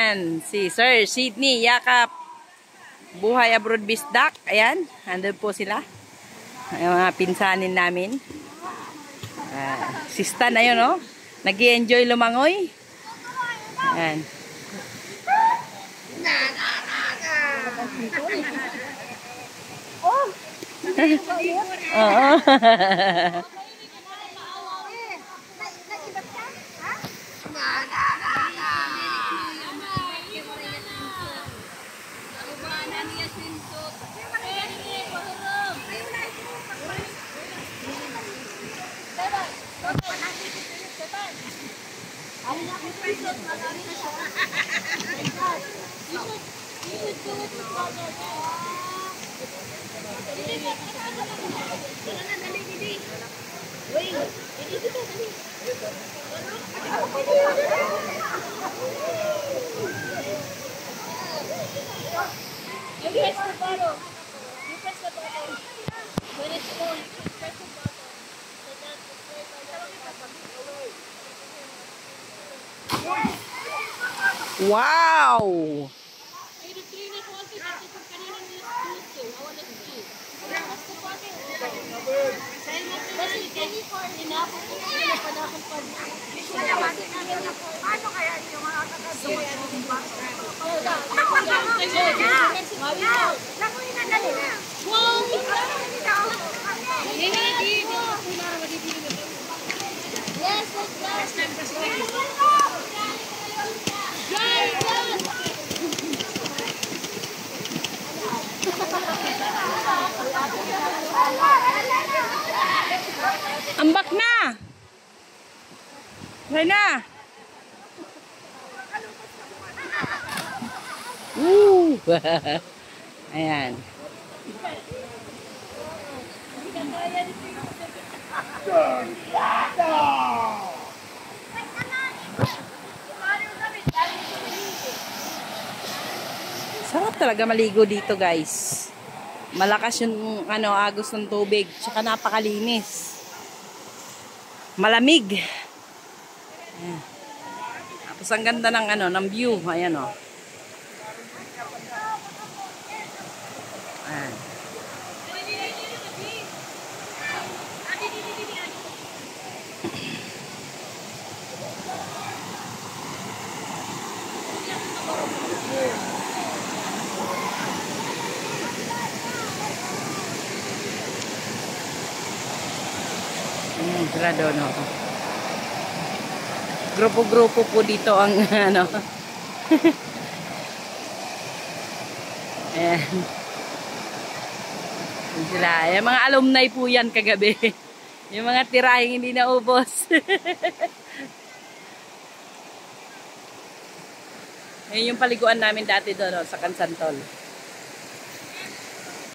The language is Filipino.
Ayan, si Sir Sydney Yakap. Buhay Abroad Bisdak. Ayan, andun po sila. Yung mga pinsanin namin. Si Stan, ayun, no? Nag-i-enjoy lumangoy. Ayan. Oo. You press the bottle. You press the bottle. When it's full, you press the bottle. So that the flavor. Wow! Paano kaya yung mga kakagawa? Lakuin na dali na. Yes, Ambak na! Try na! Woo! Ayan. Sarap talaga maligo dito, guys. Malakas yung agos ng tubig, tsaka napakalinis. Malamig. Ayan. Tapos ang ganda ng ng view, ayan oh. Ayan. Sila doon, no? Grupo-grupo po dito ang ayan. Sila. Yung mga alumni po yan kagabi. Yung mga tirahing hindi naubos. Ayan yung paliguan namin dati doon, no? Sa Kansantol.